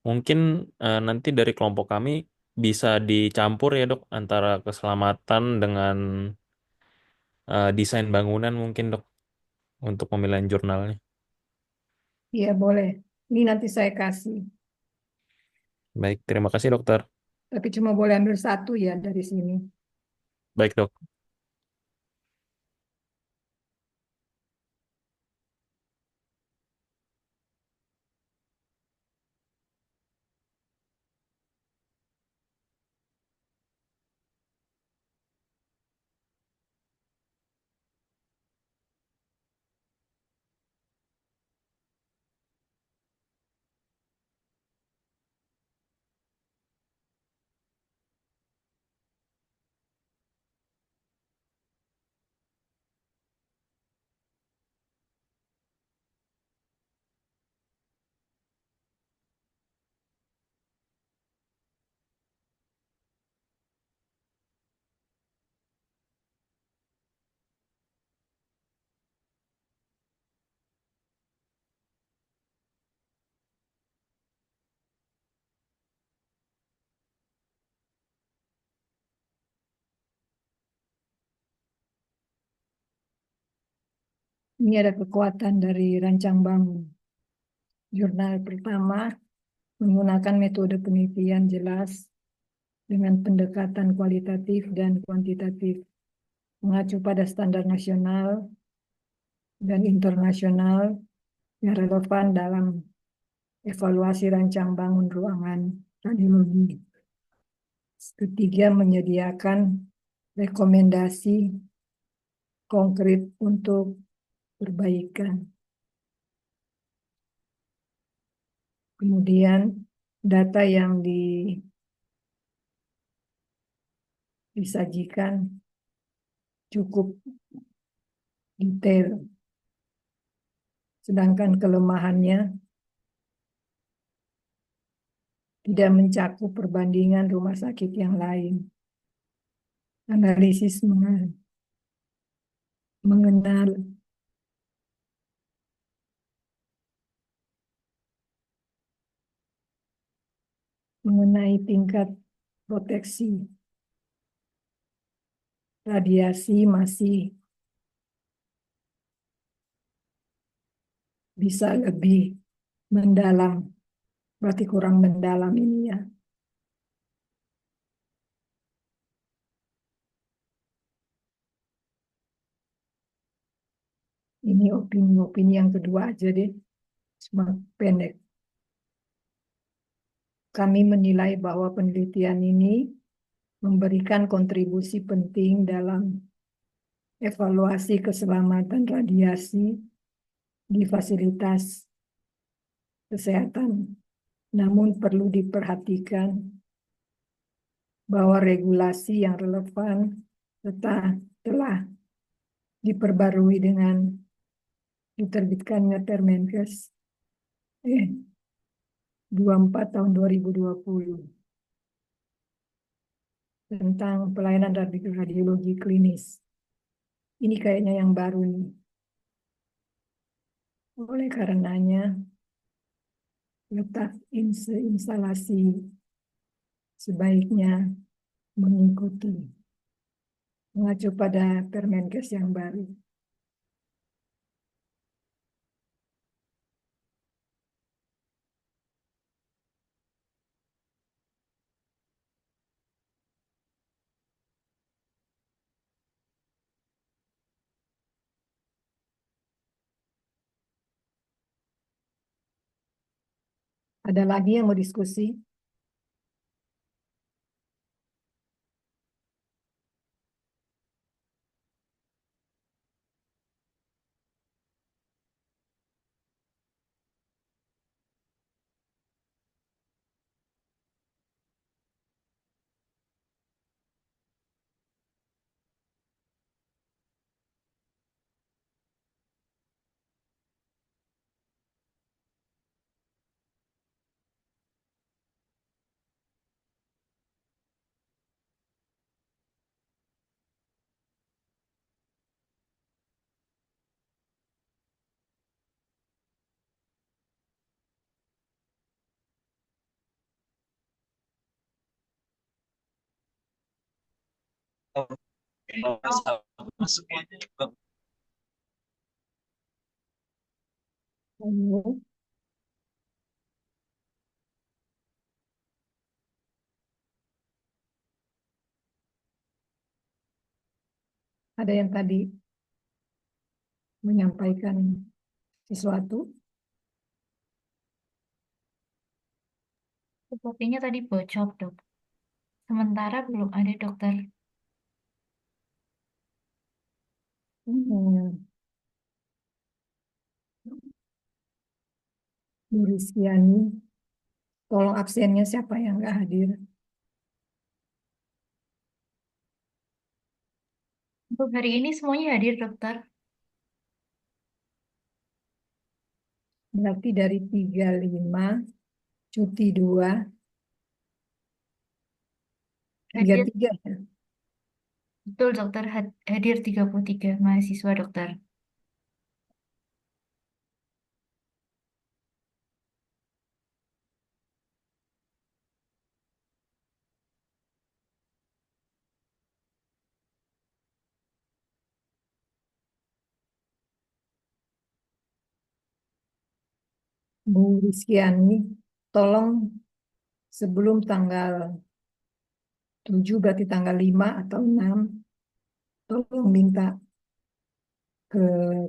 mungkin nanti dari kelompok kami bisa dicampur ya dok antara keselamatan dengan desain bangunan mungkin dok untuk pemilihan jurnalnya. Iya boleh. Ini nanti saya kasih. Baik, terima kasih dokter. Tapi cuma boleh ambil satu ya dari sini. Baik dok. Ini ada kekuatan dari rancang bangun. Jurnal pertama menggunakan metode penelitian jelas dengan pendekatan kualitatif dan kuantitatif, mengacu pada standar nasional dan internasional yang relevan dalam evaluasi rancang bangun ruangan radiologi. Ketiga, menyediakan rekomendasi konkret untuk perbaikan. Kemudian data yang disajikan cukup detail. Sedangkan kelemahannya tidak mencakup perbandingan rumah sakit yang lain. Analisis mengenal mengenai tingkat proteksi radiasi masih bisa lebih mendalam, berarti kurang mendalam ini ya. Ini opini-opini yang kedua aja deh, cuma pendek. Kami menilai bahwa penelitian ini memberikan kontribusi penting dalam evaluasi keselamatan radiasi di fasilitas kesehatan. Namun perlu diperhatikan bahwa regulasi yang relevan telah diperbarui dengan diterbitkannya Permenkes 24 tahun 2020 tentang pelayanan radiologi klinis. Ini kayaknya yang baru nih. Oleh karenanya, letak instalasi sebaiknya mengikuti, mengacu pada Permenkes yang baru. Ada lagi yang mau diskusi? Halo, ada yang tadi menyampaikan sesuatu? Sepertinya tadi bocor, Dok. Sementara belum ada, Dokter. Hmm. Bu Rizkyani, tolong absennya siapa yang nggak hadir? Untuk hari ini semuanya hadir, Dokter. Berarti dari 35, cuti 2, Hadir, 33 ya? betul, Dokter. Hadir 33 mahasiswa, Dokter. Bu Rizkyani, tolong sebelum tanggal 7, berarti tanggal 5 atau 6, tolong minta ke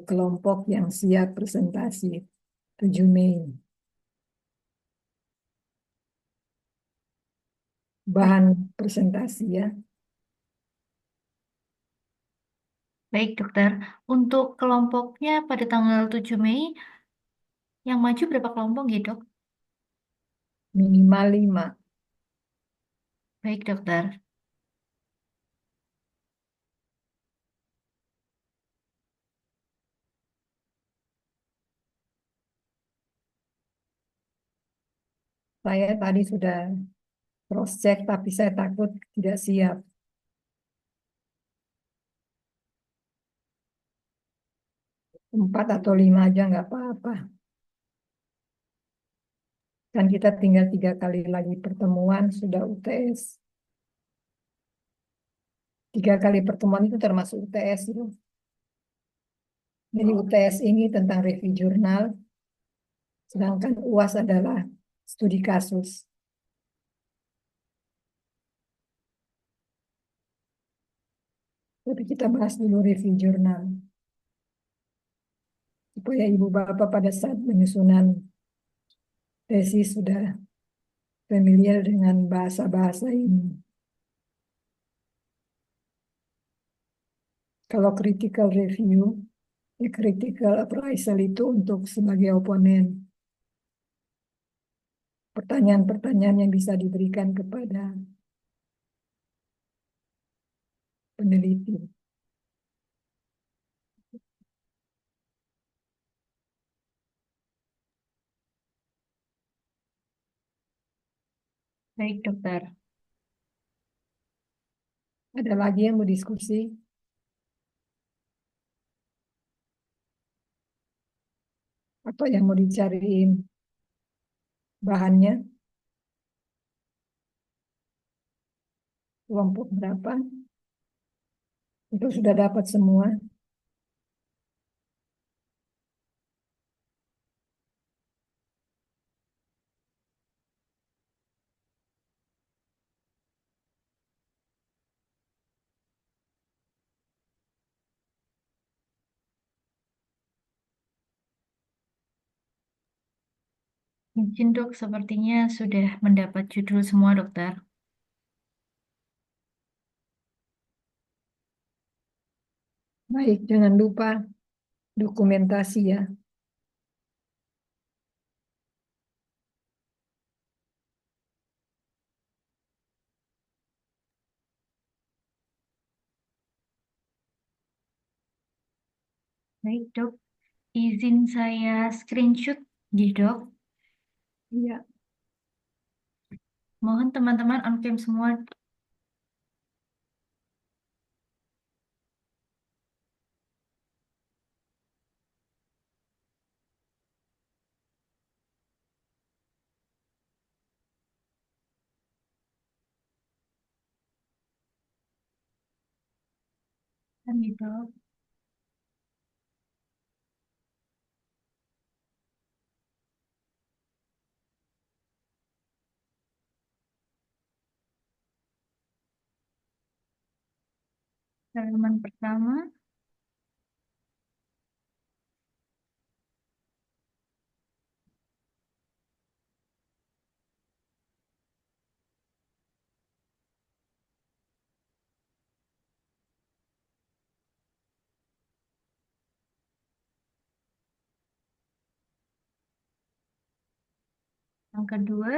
kelompok yang siap presentasi 7 Mei. Bahan presentasi ya. Baik, Dokter. Untuk kelompoknya pada tanggal 7 Mei, yang maju berapa kelompok, ya, Dok? Minimal 5. Baik, Dokter. Saya tadi sudah cross check, tapi saya takut tidak siap. 4 atau 5 aja nggak apa-apa. Kan kita tinggal 3 kali lagi pertemuan, sudah UTS. 3 kali pertemuan itu termasuk UTS itu. Jadi UTS ini tentang review jurnal, sedangkan UAS adalah studi kasus. Tapi kita bahas dulu review jurnal. Supaya ibu bapak pada saat penyusunan tesis sudah familiar dengan bahasa-bahasa ini. Kalau critical review, critical appraisal itu untuk sebagai oponen. Pertanyaan-pertanyaan yang bisa diberikan kepada peneliti. Baik, Dokter. Ada lagi yang mau diskusi? Atau yang mau dicariin bahannya? Kelompok berapa? Itu sudah dapat semua. Izin dok, sepertinya sudah mendapat judul semua dokter. Baik, jangan lupa dokumentasi ya. Baik dok, izin saya screenshot di dok. Iya. Mohon teman-teman on cam semua. Kan gitu. Halaman pertama. Yang kedua.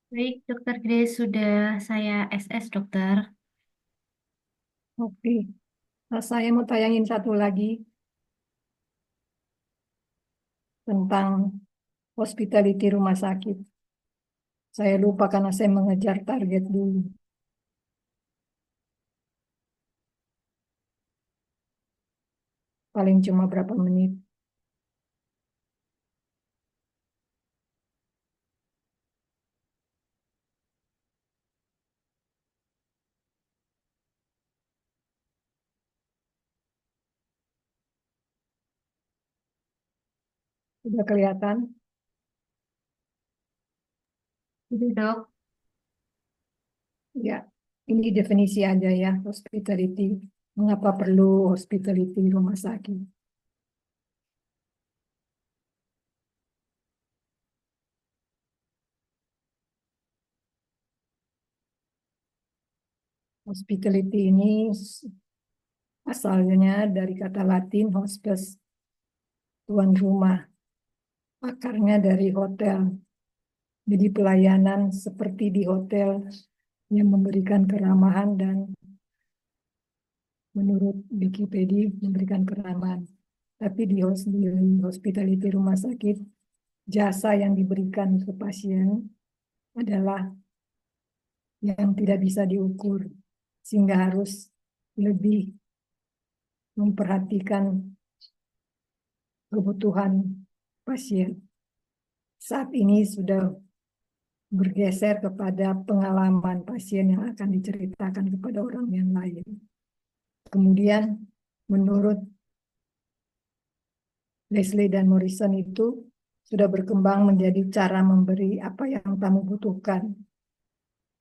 Baik, dokter Grace sudah saya SS dokter. Oke. Nah, saya mau tayangin satu lagi tentang hospitality rumah sakit. Saya lupa karena saya mengejar target dulu. Paling cuma berapa menit. Sudah kelihatan? Itu dok. Ya, ini definisi aja ya, hospitality. Mengapa perlu hospitality rumah sakit? Hospitality ini asalnya dari kata Latin hospes, tuan rumah. Akarnya dari hotel. Jadi pelayanan seperti di hotel yang memberikan keramahan dan menurut Wikipedia memberikan keramahan. Tapi di hospitality rumah sakit, jasa yang diberikan ke pasien adalah yang tidak bisa diukur, sehingga harus lebih memperhatikan kebutuhan pasien. Saat ini sudah bergeser kepada pengalaman pasien yang akan diceritakan kepada orang yang lain. Kemudian menurut Leslie dan Morrison itu sudah berkembang menjadi cara memberi apa yang tamu butuhkan.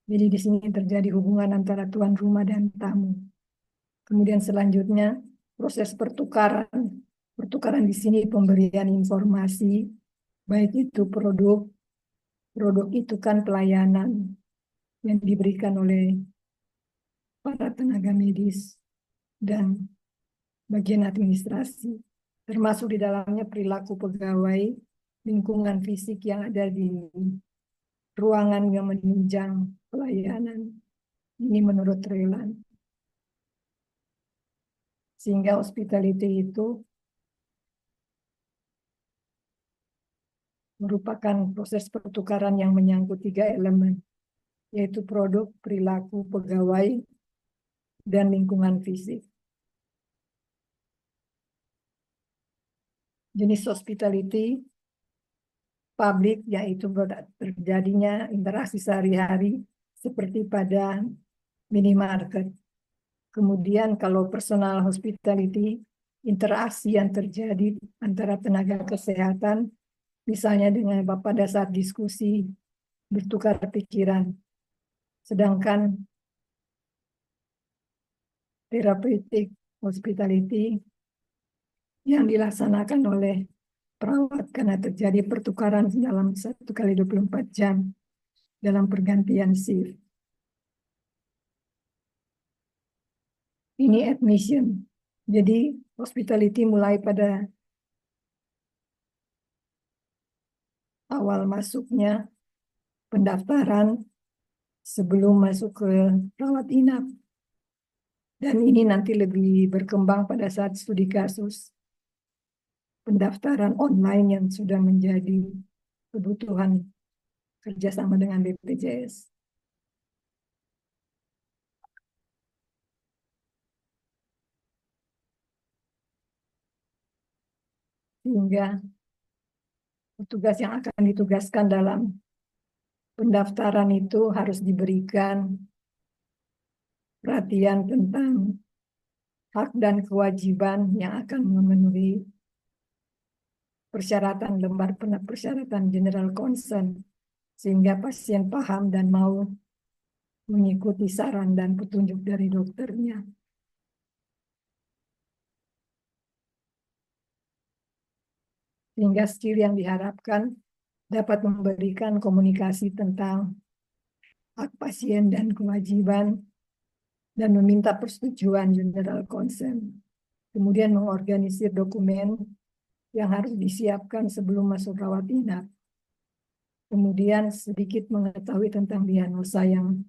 Jadi di sini terjadi hubungan antara tuan rumah dan tamu. Kemudian selanjutnya proses pertukaran. Pertukaran di sini pemberian informasi, baik itu produk itu kan pelayanan yang diberikan oleh para tenaga medis dan bagian administrasi, termasuk di dalamnya perilaku pegawai, lingkungan fisik yang ada di ruangan yang menunjang pelayanan. Ini menurut Trelan. Sehingga hospitality itu merupakan proses pertukaran yang menyangkut 3 elemen, yaitu produk, perilaku pegawai, dan lingkungan fisik. Jenis hospitality publik, yaitu terjadinya interaksi sehari-hari seperti pada minimarket. Kemudian kalau personal hospitality, interaksi yang terjadi antara tenaga kesehatan, misalnya dengan pada saat diskusi, bertukar pikiran. Sedangkan therapeutic hospitality yang dilaksanakan oleh perawat karena terjadi pertukaran dalam 1 kali 24 jam dalam pergantian shift. Ini admission. Jadi hospitality mulai pada awal masuknya pendaftaran sebelum masuk ke rawat inap. Dan ini nanti lebih berkembang pada saat studi kasus. Pendaftaran online yang sudah menjadi kebutuhan kerjasama dengan BPJS. Sehingga petugas yang akan ditugaskan dalam pendaftaran itu harus diberikan perhatian tentang hak dan kewajiban yang akan memenuhi persyaratan lembar persyaratan general concern, sehingga pasien paham dan mau mengikuti saran dan petunjuk dari dokternya. Sehingga skill yang diharapkan dapat memberikan komunikasi tentang hak pasien dan kewajiban dan meminta persetujuan general concern. Kemudian mengorganisir dokumen yang harus disiapkan sebelum masuk rawat inap. Kemudian sedikit mengetahui tentang diagnosa yang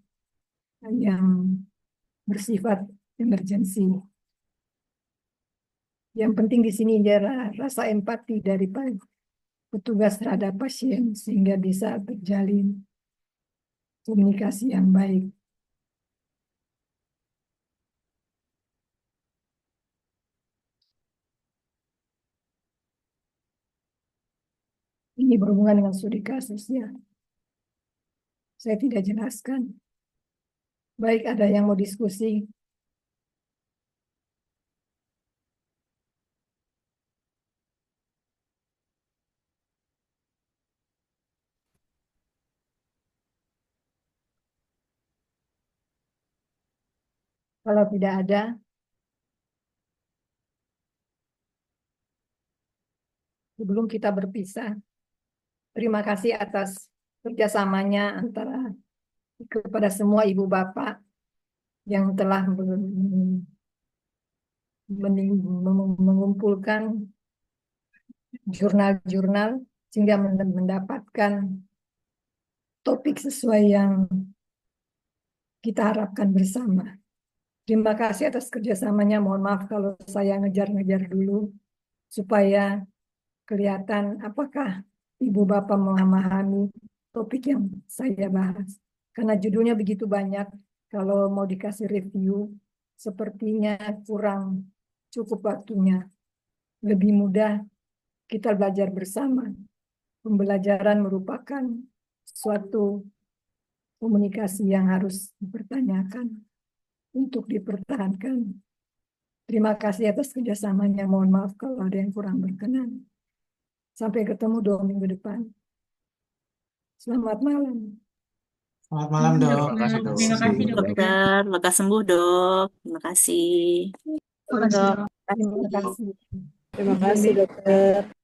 bersifat emergensi. Yang penting di sini adalah rasa empati dari petugas terhadap pasien sehingga bisa terjalin komunikasi yang baik. Ini berhubungan dengan studi kasusnya. Saya tidak jelaskan. Baik, ada yang mau diskusi? Kalau tidak ada, sebelum kita berpisah, terima kasih atas kerjasamanya kepada semua ibu bapak yang telah mengumpulkan jurnal-jurnal sehingga mendapatkan topik sesuai yang kita harapkan bersama. Terima kasih atas kerjasamanya. Mohon maaf kalau saya ngejar-ngejar dulu supaya kelihatan apakah ibu bapak memahami topik yang saya bahas. Karena judulnya begitu banyak, kalau mau dikasih review, sepertinya kurang cukup waktunya. Lebih mudah kita belajar bersama. Pembelajaran merupakan suatu komunikasi yang harus dipertanyakan untuk dipertahankan. Terima kasih atas kerjasamanya. Mohon maaf kalau ada yang kurang berkenan. Sampai ketemu 2 minggu depan. Selamat malam. Selamat malam, Dok. Terima kasih, Dok. Terima kasih, Dokter, lekas sembuh, Dok. Terima kasih. Terima kasih. Terima kasih, dokter.